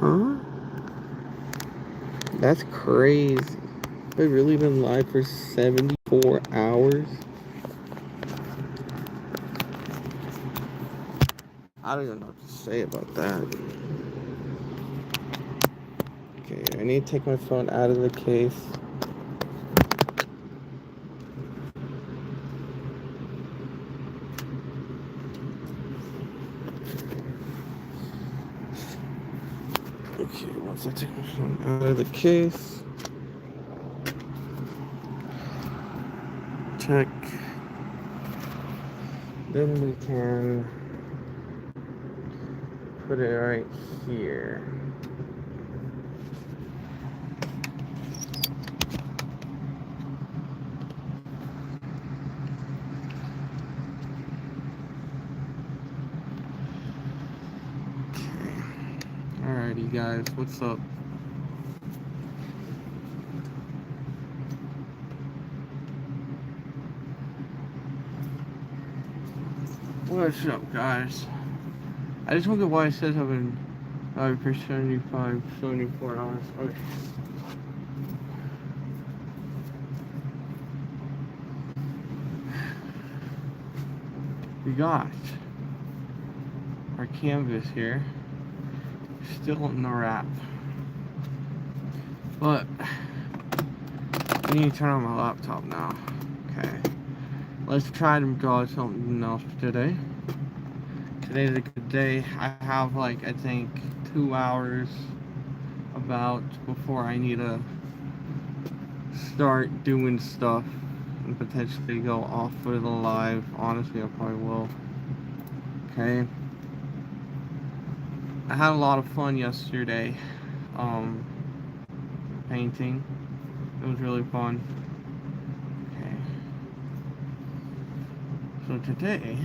Huh? That's crazy. We've really been live for 74 hours. I don't even know what to say about that. Okay, I need to take my phone out of the case. Okay, once I take my phone out of the case, check, then we can put it right here. Alrighty guys, what's up? What's up guys? I just wonder why it says I've been for 74 hours. Okay. We got our canvas here, still in the wrap, but I need to turn on my laptop now. Okay, let's try to draw something else today. Today's a good day. I have like, I think 2 hours about before I need to start doing stuff and potentially go off for the live. Honestly, I probably will. Okay, I had a lot of fun yesterday painting. It was really fun. Okay, so today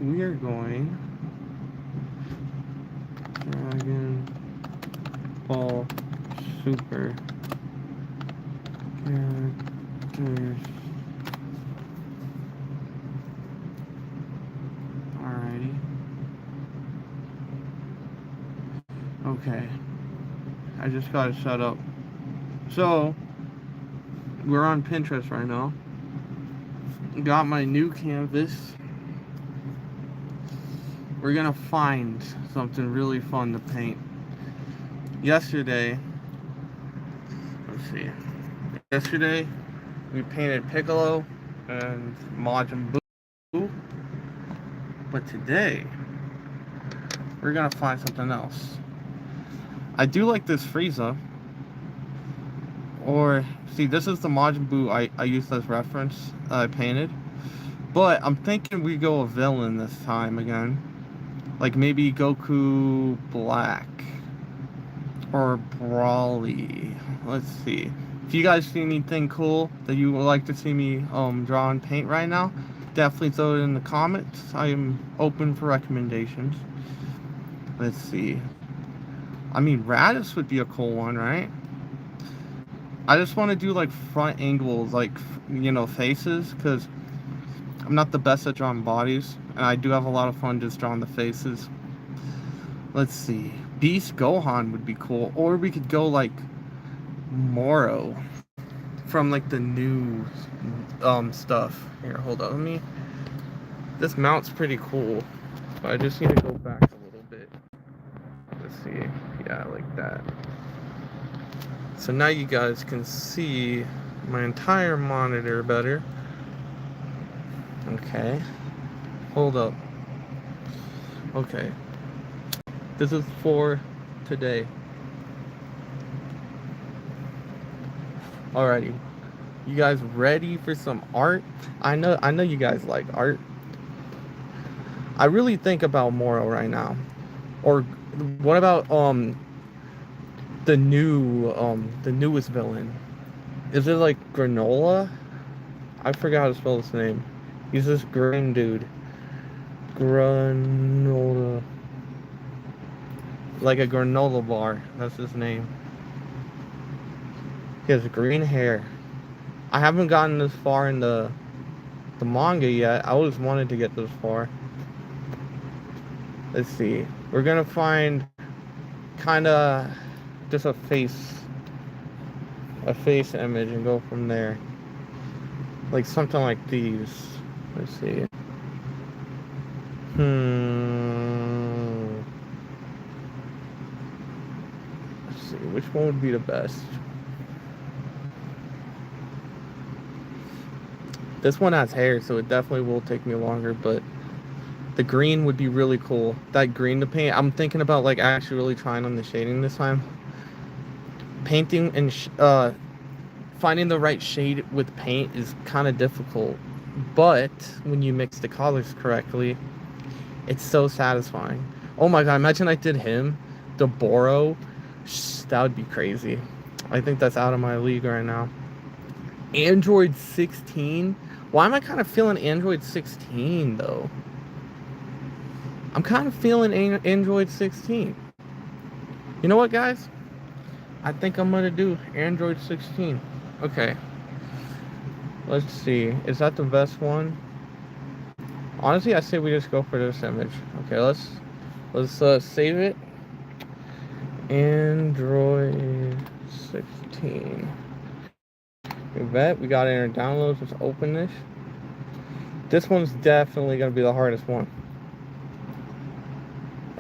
we are going Dragon Ball Super characters. Alrighty. Okay. I just got it set up. So we're on Pinterest right now. Got my new canvas. We're gonna find something really fun to paint. Yesterday, let's see. Yesterday, we painted Piccolo and Majin Buu. But today, we're gonna find something else. I do like this Frieza. Or, see, this is the Majin Buu I used as reference I painted. But I'm thinking we go a villain this time again. Like maybe Goku Black. Or Brawly. Let's see. If you guys see anything cool that you would like to see me draw and paint right now, definitely throw it in the comments. I am open for recommendations. Let's see. I mean, Raditz would be a cool one, right? I just want to do like front angles, like, you know, faces, because I'm not the best at drawing bodies, and I do have a lot of fun just drawing the faces. Let's see. Beast Gohan would be cool, or we could go like Moro from like the new stuff. Here, hold on, this mount's pretty cool, but I just need to go back a little bit. Let's see. Yeah, like that. So now you guys can see my entire monitor better. Okay. Hold up. Okay. This is for today. Alrighty. You guys ready for some art? I know you guys like art. I really think about Moro right now. Or what about the newest villain? Is it like Granola? I forgot how to spell his name. He's this green dude. Granola. Like a granola bar. That's his name. He has green hair. I haven't gotten this far in the manga yet. I always wanted to get this far. Let's see. We're gonna find kind of just a face image and go from there. Like something like these. Let's see. Let's see. Which one would be the best? This one has hair, so it definitely will take me longer, but the green would be really cool. That green to paint. I'm thinking about like actually really trying on the shading this time. Painting and finding the right shade with paint is kind of difficult, but when you mix the colors correctly, it's so satisfying. Oh my god, imagine I did him, the Boro. That would be crazy. I think that's out of my league right now. Android 16? Why am I kind of feeling Android 16 though? I'm kind of feeling Android 16. You know what, guys? I think I'm gonna do Android 16. Okay. Let's see. Is that the best one? Honestly, I say we just go for this image. Okay, let's save it. Android 16. You bet. We got it in our downloads. Let's open this. This one's definitely gonna be the hardest one.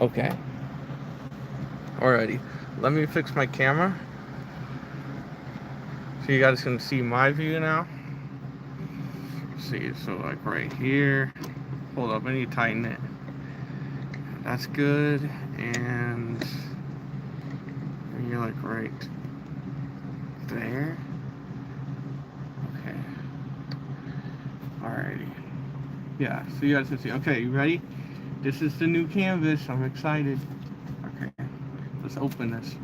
Okay. Alrighty. Let me fix my camera. So you guys can see my view now. Let's see, so like right here. Hold up, I need to tighten it. That's good. And you're like right there. Okay. Alrighty. Yeah, so you guys can see. Okay, you ready? This is the new canvas. I'm excited. Okay. Let's open this.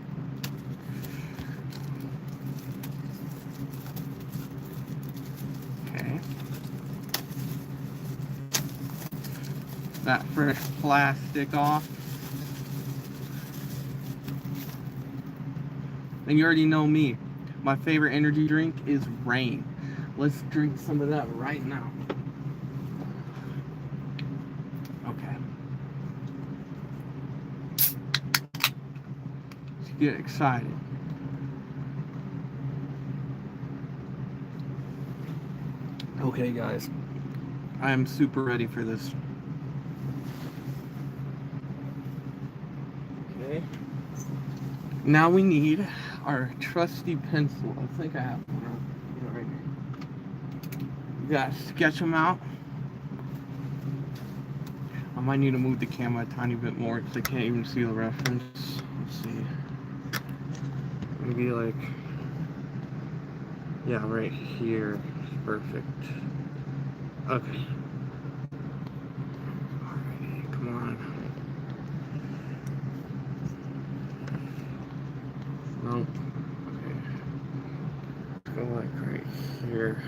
Okay. That fresh plastic off. And you already know me. My favorite energy drink is Rain. Let's drink some of that right now. Okay. Let's get excited. Okay, guys. I am super ready for this. Okay. Now we need our trusty pencil. I think I have one right here. You gotta sketch them out. I might need to move the camera a tiny bit more because I can't even see the reference. Let's see. Maybe like, yeah, right here. Perfect. Okay. Alrighty, come on. Nope. Okay. Let's go like right here.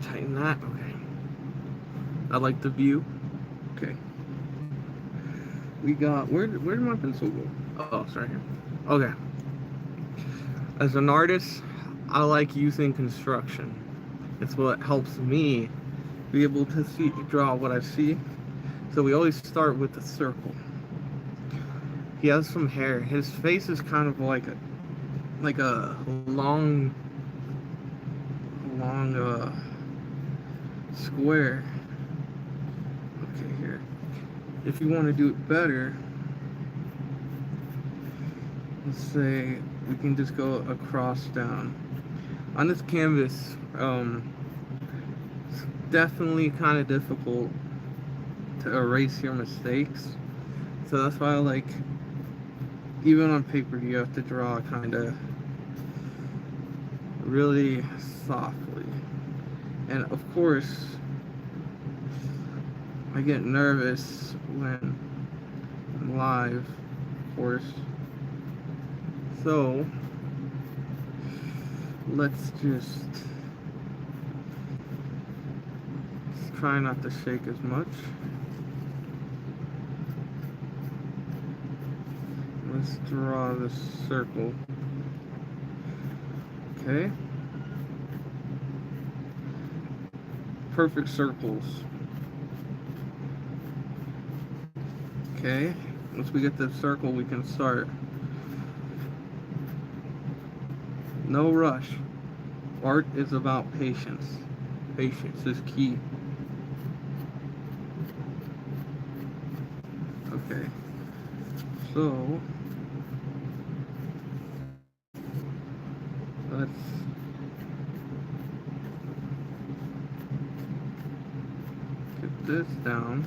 Tighten that. Okay. I like the view. Okay. We got, where did my pencil go? Oh, it's right here. Okay. As an artist, I like using construction. It's what helps me be able to draw what I see. So we always start with the circle. He has some hair. His face is kind of like a long square. Okay, here. If you want to do it better, let's say we can just go across down. On this canvas, it's definitely kind of difficult to erase your mistakes. So that's why I like, even on paper, you have to draw kind of really softly. And of course, I get nervous when I'm live, of course. So let's just try not to shake as much. Let's draw this circle. Okay. Perfect circles. Okay, once we get the circle, we can start. No rush. Art is about patience. Patience is key. Okay, so let's get this down.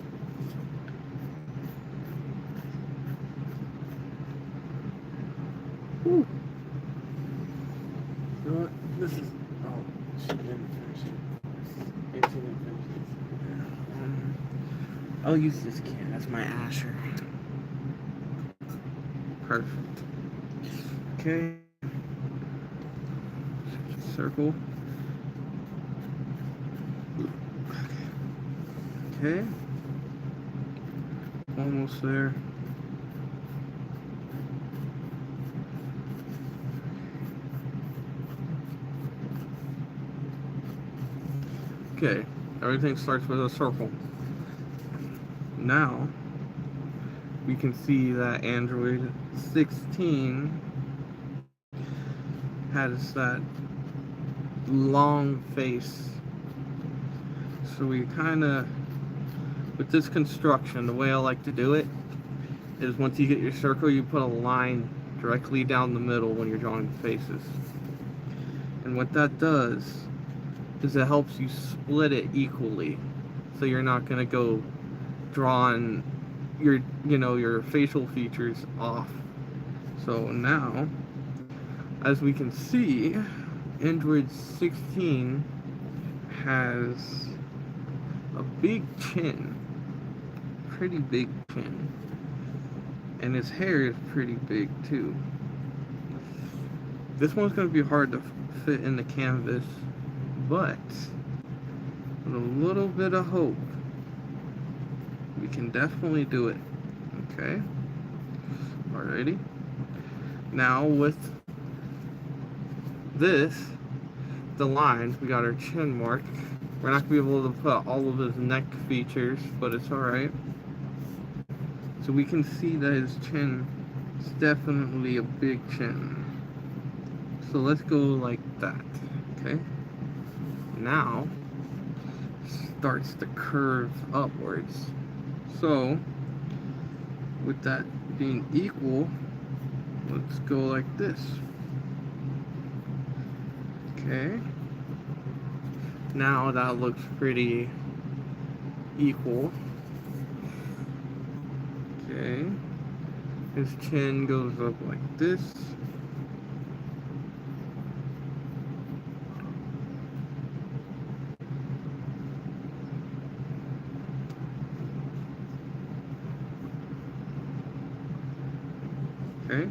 Whew. You know what? This is. Oh, she didn't finish it. It didn't finish it. I'll use this can as my asher. Perfect. Okay. Circle. Okay. Almost there. Okay, everything starts with a circle. Now, we can see that Android 16 has that long face. So we kind of, with this construction, the way I like to do it is once you get your circle, you put a line directly down the middle when you're drawing faces. And what that does is it helps you split it equally, so you're not going to go drawing your facial features off. So now, as we can see, Android 16 has a big chin, pretty big chin, and his hair is pretty big too. This one's going to be hard to fit in the canvas, but with a little bit of hope, we can definitely do it. Okay, alrighty. Now with this, the line, we got our chin mark. We're not going to be able to put all of his neck features, but it's alright. So we can see that his chin is definitely a big chin. So let's go like that, okay? Now, starts to curve upwards. So, with that being equal, let's go like this. Okay. Now that looks pretty equal. Okay. His chin goes up like this. Okay.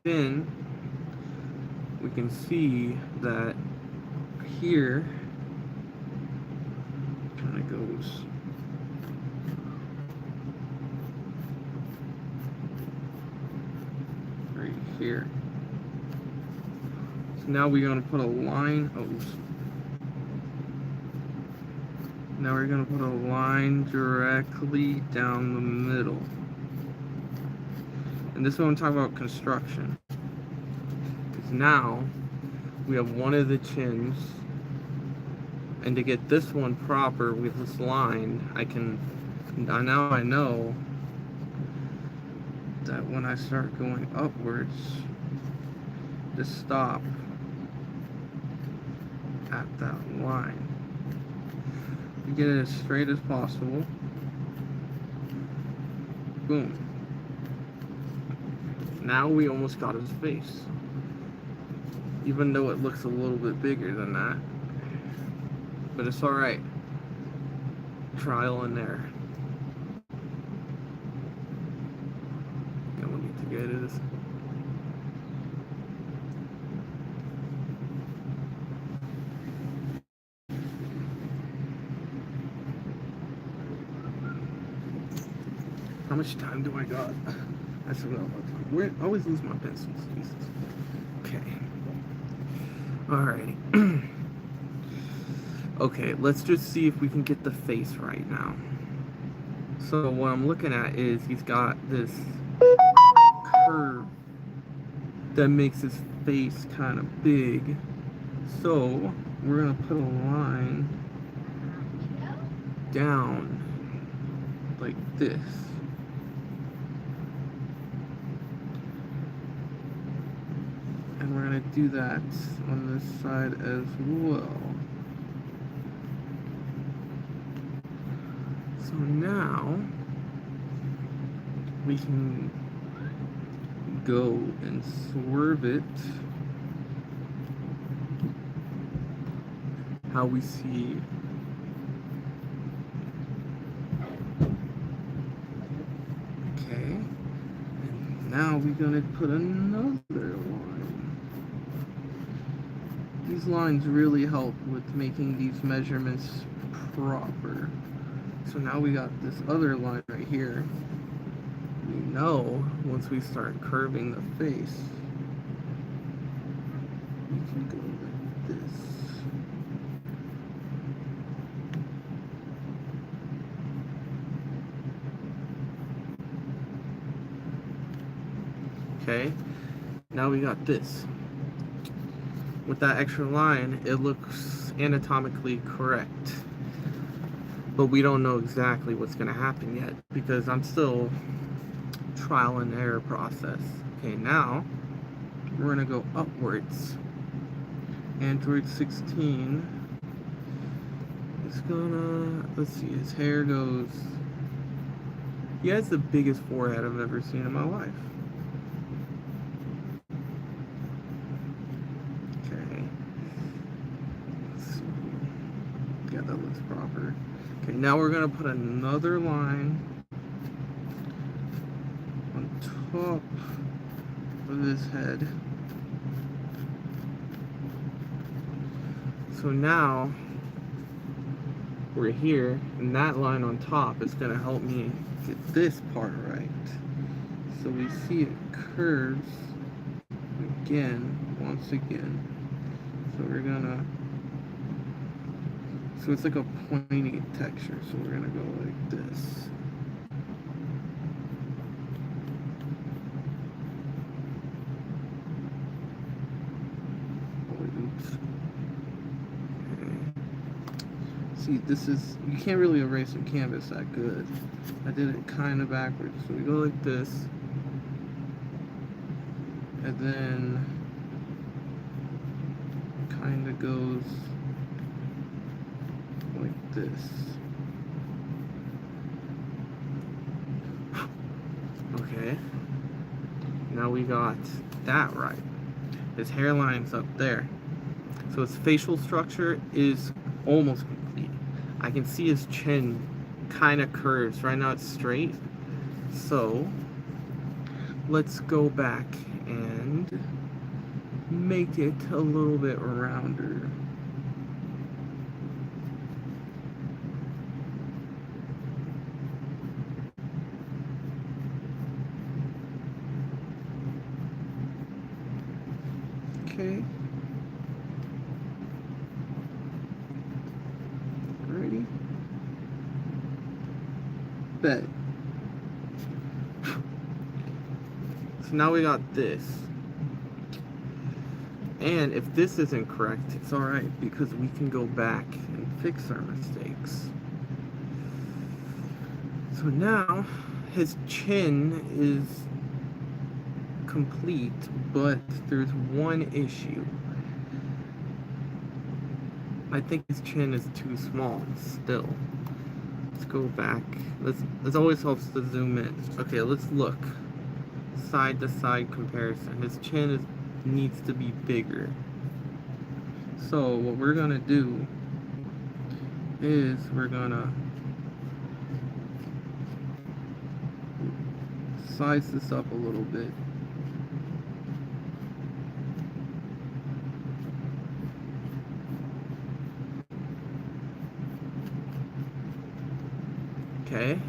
Then we can see that here kind of goes right here. So now we're going to put a line. Now we're going to put a line directly down the middle. And this is what I'm talking about construction. Because now we have one of the chins, and to get this one proper with this line, now I know that when I start going upwards, to stop at that line. You get it as straight as possible. Boom. Now we almost got his face. Even though it looks a little bit bigger than that. But it's alright. Trial and error. And we need to get it. How much time do I got? I still got a lot of time. I always lose my pencils. Jesus. Okay. Alrighty. Okay, let's just see if we can get the face right now. So what I'm looking at is he's got this curve that makes his face kind of big. So we're gonna put a line down like this. And we're gonna do that on this side as well. So now we can go and swerve it how we see. Okay, and now we're gonna put another line. These lines really help with making these measurements proper. So now we got this other line right here. We know once we start curving the face, we can go like this. Okay, now we got this. With that extra line, it looks anatomically correct. But we don't know exactly what's going to happen yet because I'm still trial and error process. Okay, now we're going to go upwards. Android 16 is gonna, let's see, his hair goes, he has the biggest forehead I've ever seen in my life. Okay, let's see, yeah, that looks proper. Okay, now we're gonna put another line on top of his head. So now we're here, and that line on top is gonna help me get this part right. So we see it curves again, once again. So we're gonna, so it's like a pointy texture. So we're gonna go like this. Oops. See, this is, you can't really erase a canvas that good. I did it kind of backwards. So we go like this, and then kind of goes like this. Okay, now we got that right. His hairline's up there. So his facial structure is almost complete. I can see his chin kind of curves. Right now it's straight. So let's go back and make it a little bit rounder. Okay. Ready? Bet. So now we got this. And if this isn't correct, it's alright because we can go back and fix our mistakes. So now his chin is complete, but there's one issue. I think his chin is too small still. Let's go back. This always helps to zoom in. Okay, let's look. Side to side comparison. His chin needs to be bigger. So what we're gonna do is we're gonna size this up a little bit. Okay.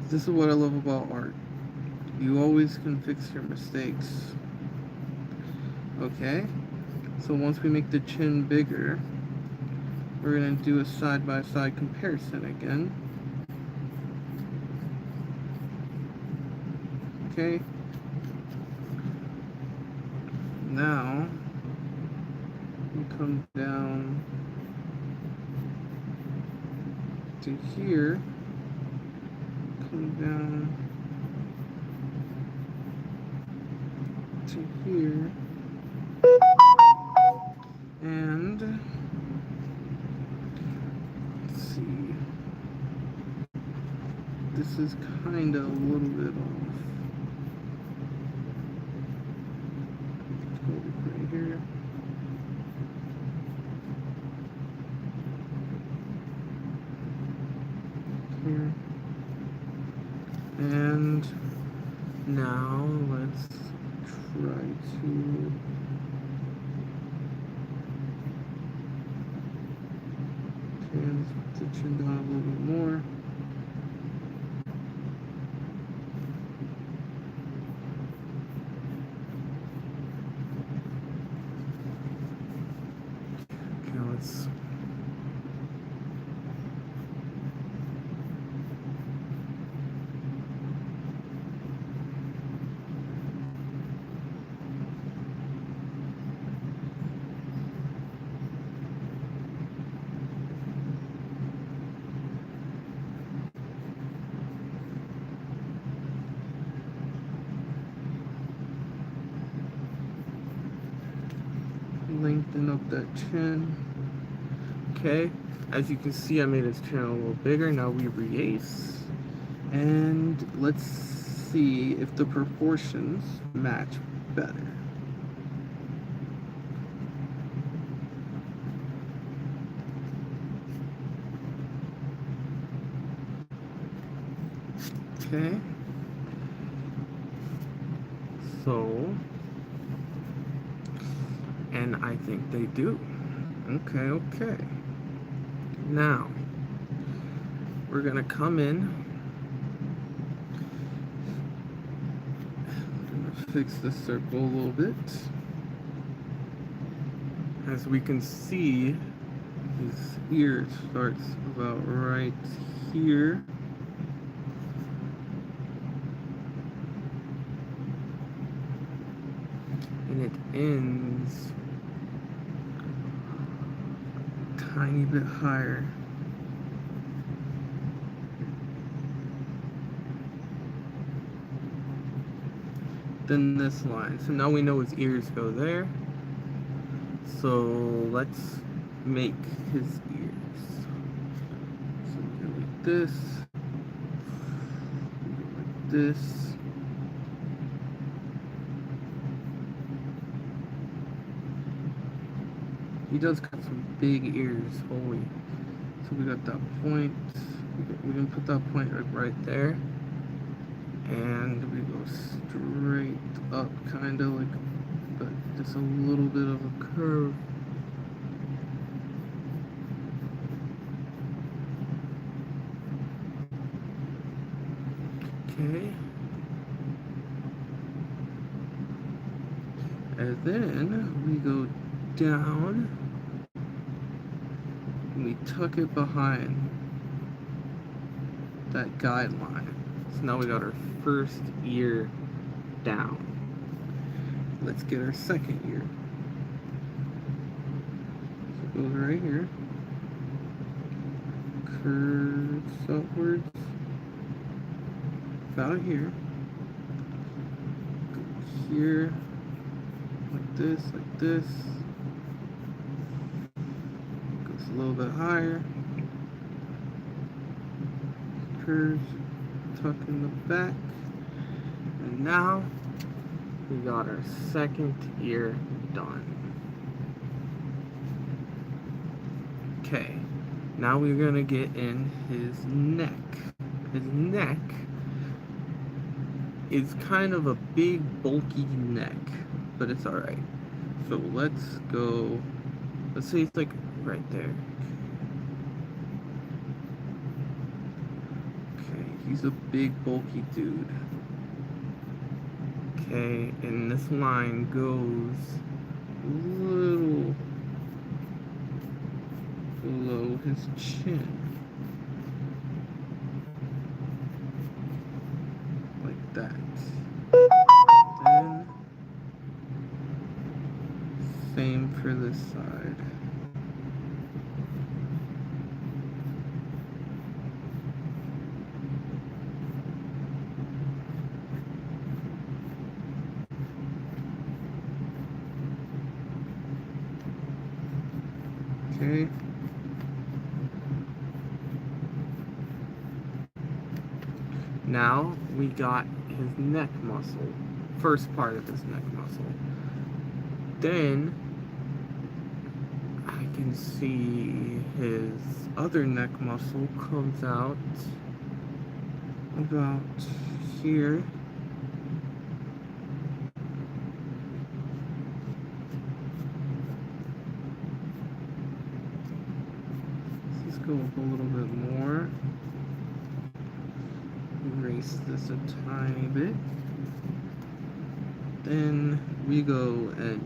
This is what I love about art. You always can fix your mistakes. Okay? So once we make the chin bigger, we're going to do a side-by-side comparison again. Okay. Now we come down to here, come down to here, and let's see, this is kind of a little bit off. Let's go right here. Here. And now let's try to turn the chin down a little bit more. Okay, let's lengthen up that chin. Okay, as you can see, I made his chin a little bigger. Now we re-ace, and let's see if the proportions match better. Okay, so, and I think they do. Okay. Now, we're gonna come in. I'm gonna fix this circle a little bit. As we can see, his ear starts about right here. And it ends a tiny bit higher. Than this line. So now we know his ears go there. So let's make his ears. So we go like this. We go like this. He does got some big ears, holy. So we got that point. We can put that point like right there. And we go straight up, kind of like, but just a little bit of a curve. Okay. And then we go down and we tuck it behind that guideline. So now we got our first ear down. Let's get our second ear. So it goes right here. Curves upwards. About here. Go here. Like this, like this. Goes a little bit higher. Curves. Tuck in the back, and now we got our second ear done. Okay, now we're gonna get in his neck. His neck is kind of a big, bulky neck, but it's alright. So let's go, let's say it's like right there. He's a big, bulky dude. Okay, and this line goes a little below his chin. Like that. Okay. Now we got his neck muscle. First part of his neck muscle. Then I can see his other neck muscle comes out about here. Let's go up a little bit more. Erase this a tiny bit. Then we go and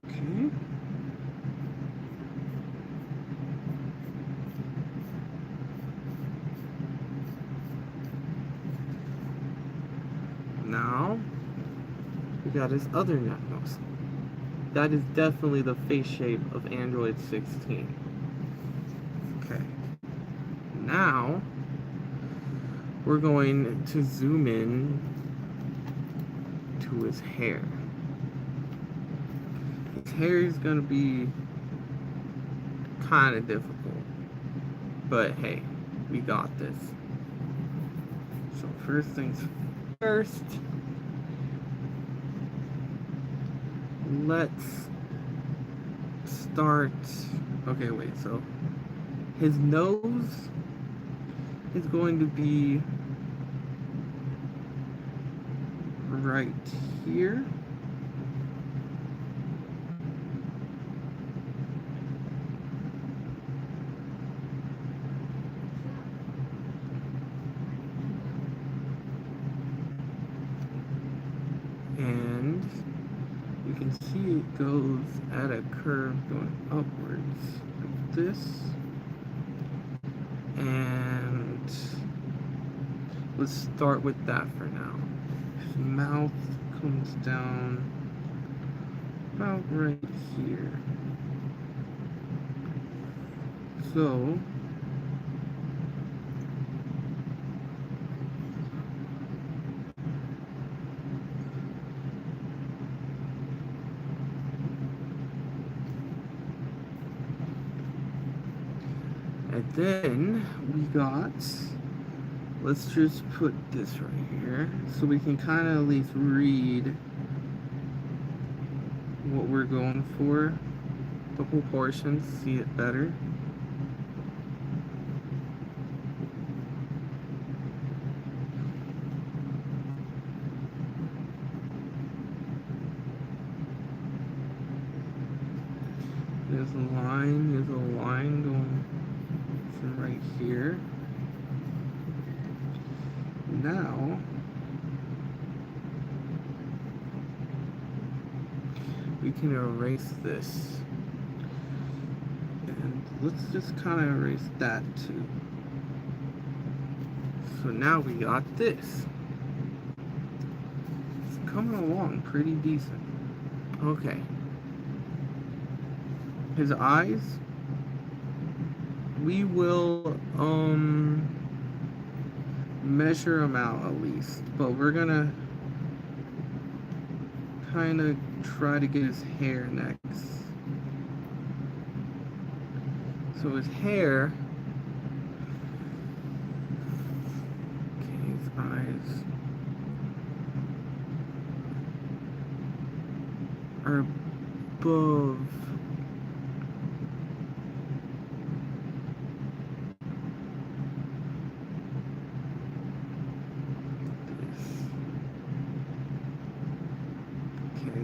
okay. Now we got his other neck muscle. That is definitely the face shape of Android 16. Okay. Now we're going to zoom in to his hair. His hair is going to be kind of difficult, but hey, we got this. So first things first, let's start. Okay, wait, so his nose is going to be right here. And you can see it goes at a curve going upwards like this. And let's start with that for now. His mouth comes down about right here. So and then we got, let's just put this right here so we can kind of at least read what we're going for, the proportions, see it better. There's a line going from right here. Now we can erase this, and let's just kind of erase that too. So now we got this. It's coming along pretty decent. Okay. His eyes, we will measure them out at least, but we're gonna kind of try to get his hair next. So his hair, okay, his eyes are above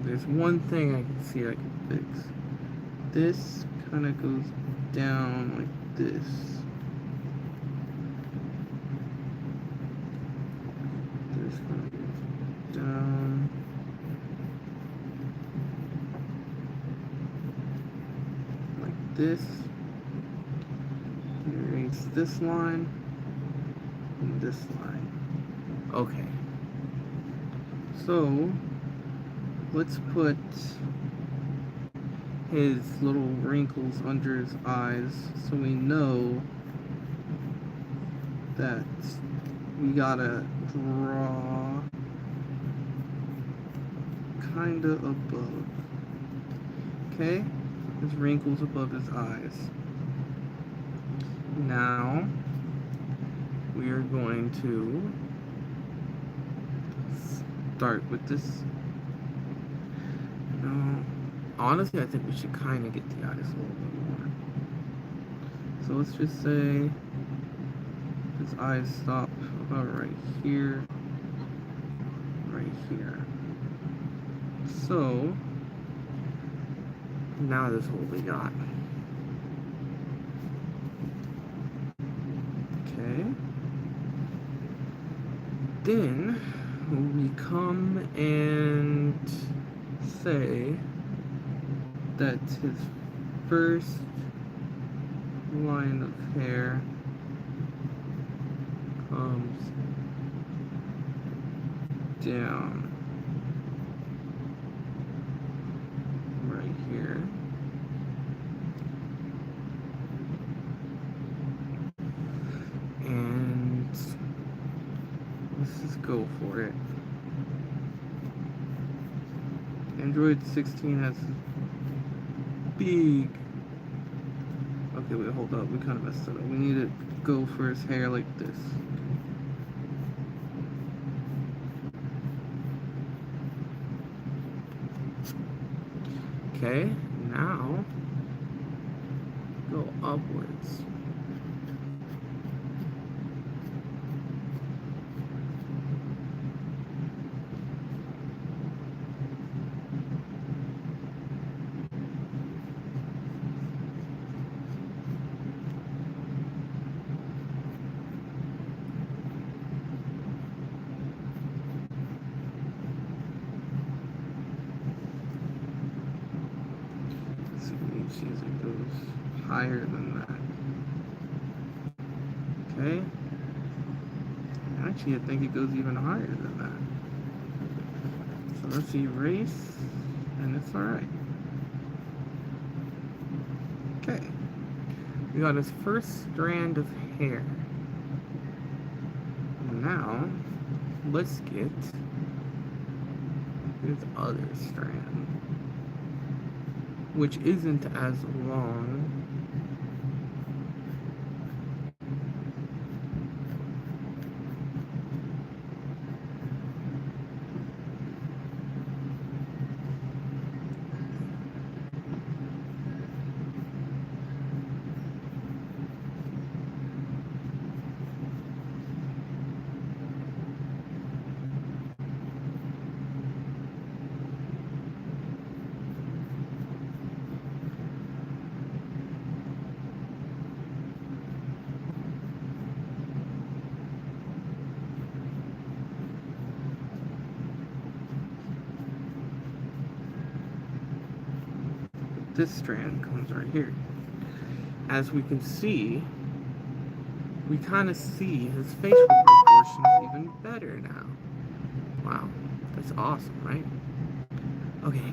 there's one thing I can see I can fix. This kind of goes down like this. This kind of goes down. Like this. Erase this line. And this line. Okay. So let's put his little wrinkles under his eyes so we know that we gotta draw kinda above. Okay, his wrinkles above his eyes. Now we are going to start with this. No, honestly, I think we should kind of get the eyes a little bit more. So let's just say his eyes stop about right here, right here. So now this is what we got. Okay. Then we come and say that his first line of hair comes down right here. And let's just go for it. Android 16 has big... Okay, wait, hold up. We kind of messed it up. We need to go for his hair like this. Okay, now go upwards. It goes higher than that. Okay. Actually, I think it goes even higher than that. So let's erase, and it's alright. Okay. We got his first strand of hair. Now, let's get his other strand, which isn't as long. This strand comes right here. As we can see, we kind of see his facial proportions even better now. Wow, that's awesome, right? Okay,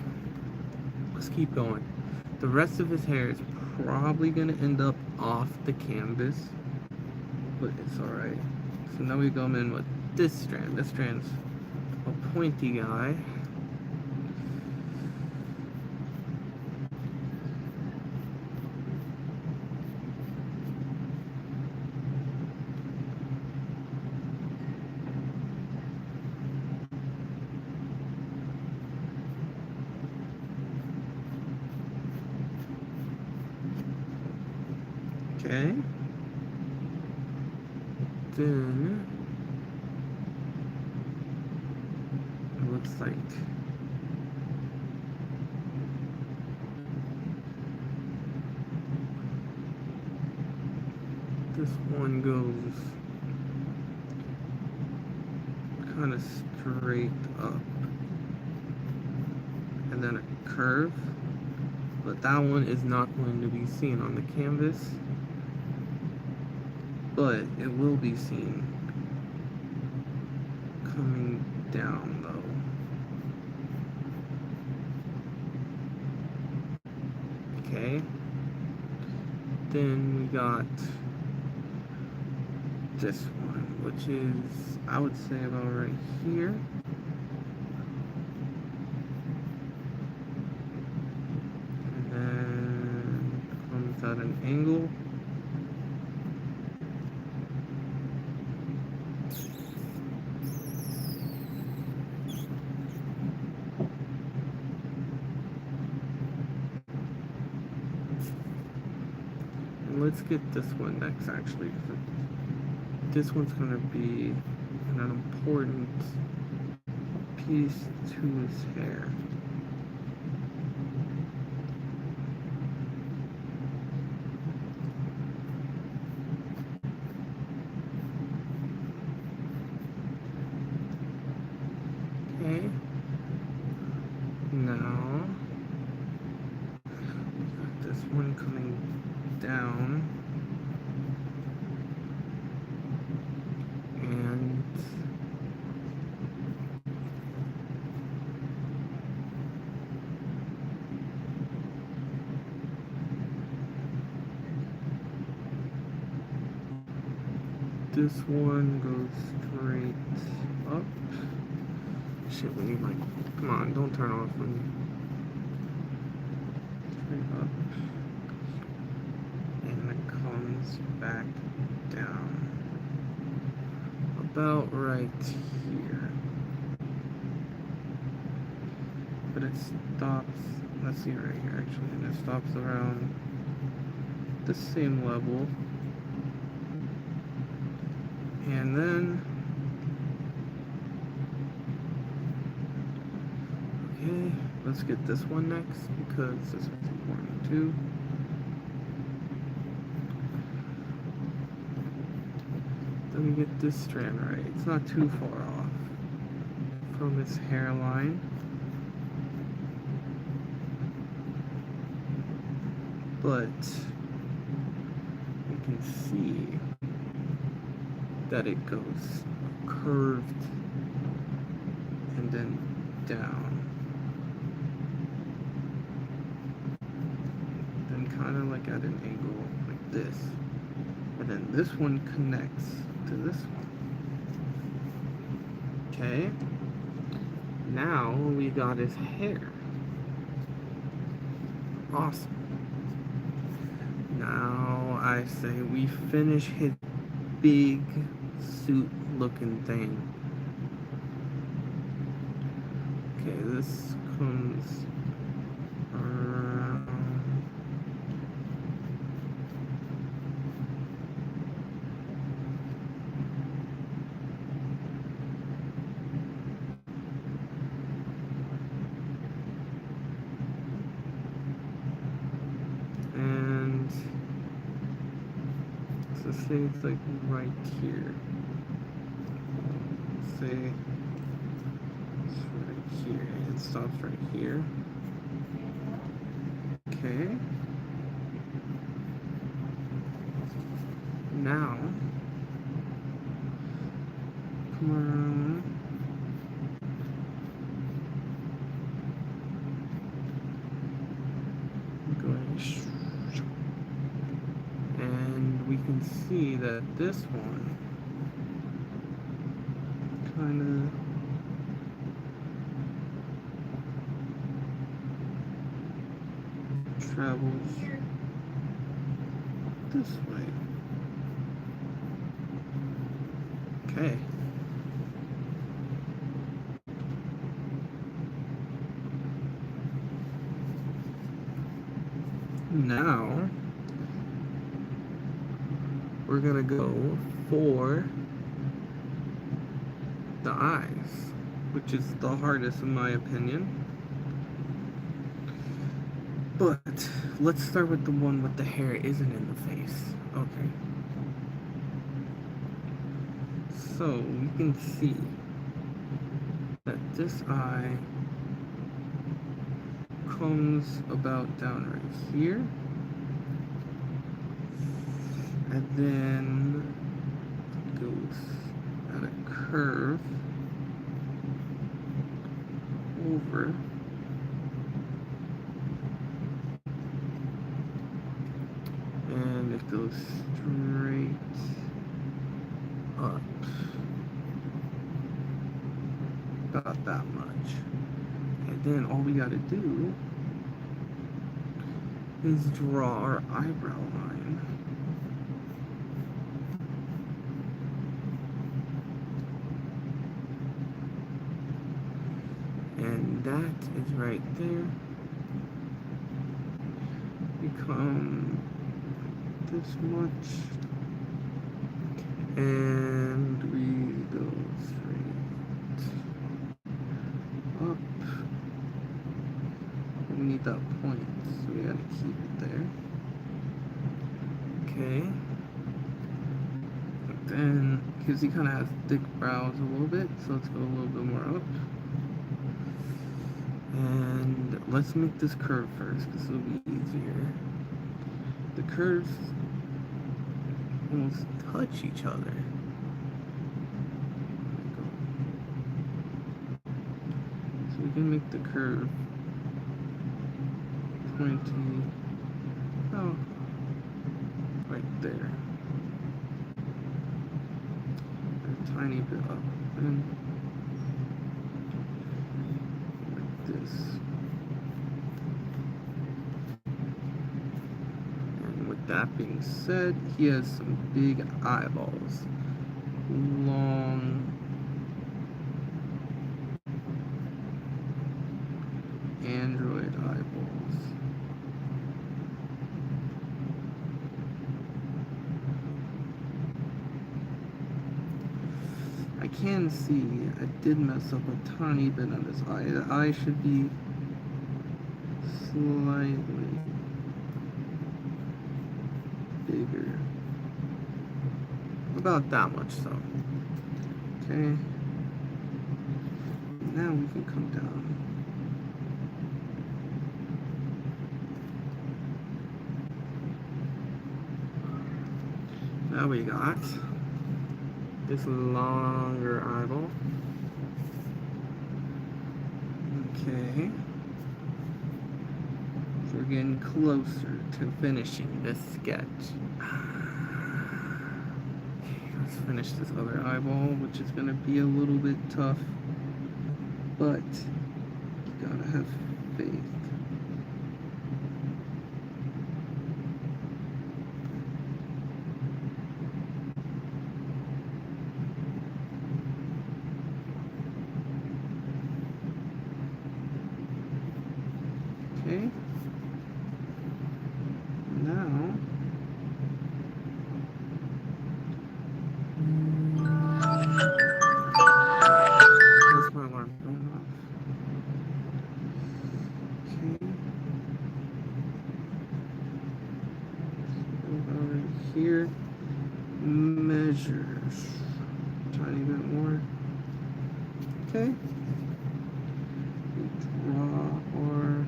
let's keep going. The rest of his hair is probably gonna end up off the canvas, but it's alright. So now we come in with this strand. This strand's a pointy guy. Okay. Then it looks like this one goes kind of straight up and then a curve, but that one is not going to be seen on the canvas, but it will be seen coming down though. Okay, then we got this one, which is, I would say, about right here. And at an angle. And let's get this one next, actually. This one's going to be an important piece to his hair. Okay. Now, this one coming down. And this one goes straight up. Shit, we need like, come on, don't turn off when straight up. And it comes back down. About right here. But it stops, let's see right here actually, and it stops around the same level. And then, okay, let's get this one next because this one's important too. Let me get this strand right. It's not too far off from his hairline. But you can see that it goes curved and then down. Then kind of like at an angle like this. And then this one connects to this one. Okay. Now we got his hair. Awesome. Now I say we finish his big suit looking thing. Okay, this comes around. And so say it's like right here. Say it's right here. It stops right here. Okay. Now come around. Go ahead. And we can see that this one kind of travels this way. Okay. Now we're gonna go for the eyes, which is the hardest in my opinion. But let's start with the one with the hair isn't in the face. Okay. So we can see that this eye comes about down right here. And then goes at a curve over. And it goes straight up. About that much. And then all we gotta do is draw our eyebrow line. And that is right there. Become this much. And we go straight up. We need that point, so we gotta keep it there. Okay. Then, because he kind of has thick brows a little bit, so let's go a little bit more up. And let's make this curve first, because it'll be easier. The curves almost touch each other. So we can make the curve pointy. Oh, right there. A tiny bit up. And like this. And with that being said, he has some big eyeballs. Long android eyeballs. I can see I did mess up a tiny bit on this eye. The eye should be slightly bigger. About that much so. Okay. Now we can come down. Now we got this longer eyeball. Okay. So we're getting closer to finishing this sketch. Let's finish this other eyeball, which is going to be a little bit tough, but you gotta have faith. Okay. Now that's my alarm going off. Okay. Over here. Measures. Tiny bit more. Okay. We draw our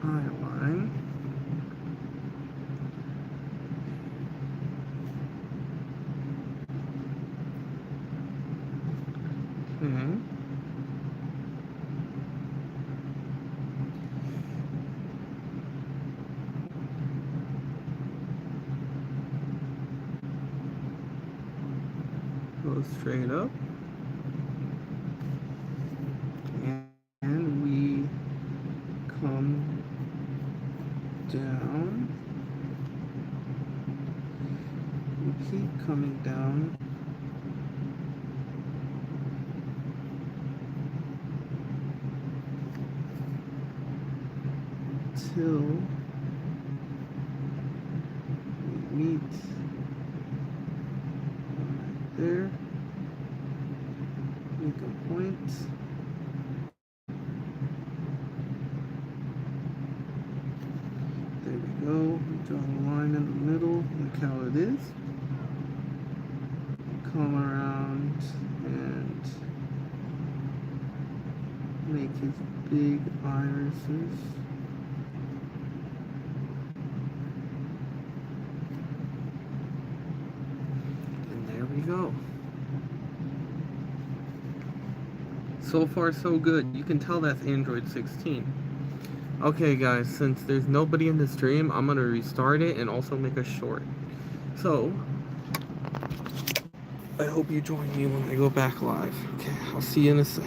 eye line. Okay. Go straight up. And we come down. We keep coming down. Till we meet right there. Make a point. There we go. We draw a line in the middle. Look how it is. Come around and make his big irises. And there we go. So far so good. You can tell that's Android 16. Okay, guys, since there's nobody in the stream, I'm gonna restart it and also make a short. So, I hope you join me when I go back live. Okay, I'll see you in a sec.